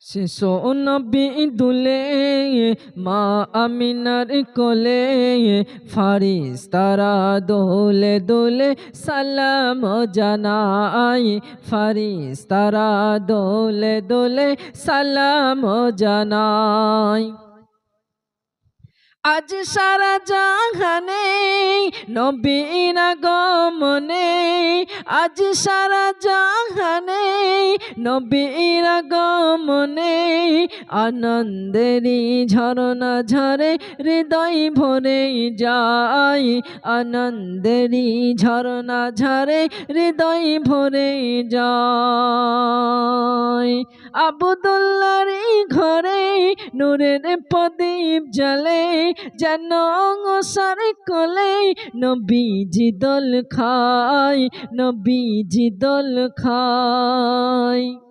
শিশু নবী দুলে মা আমিনার কোলে ফারিস্তারা দোলে দোলে সালাম জানাই ফারিস্তারা দোলে দোলে সালাম জানাই আজ সারা জাহানে নবীর আগমনে আজ সারা জাহানে নবীর আগমনে আনন্দেরই ঝরনা ঝরে হৃদয় ভরে যায় আনন্দেরই ঝরনা ঝরে হৃদয় ভরে যায় আব্দুল্লাহর ঘরে নূরের প্রদীপ জ্বলে যেন অঙ্গসার কোলে নবীজি দোল খায় নবীজি দোল খায়।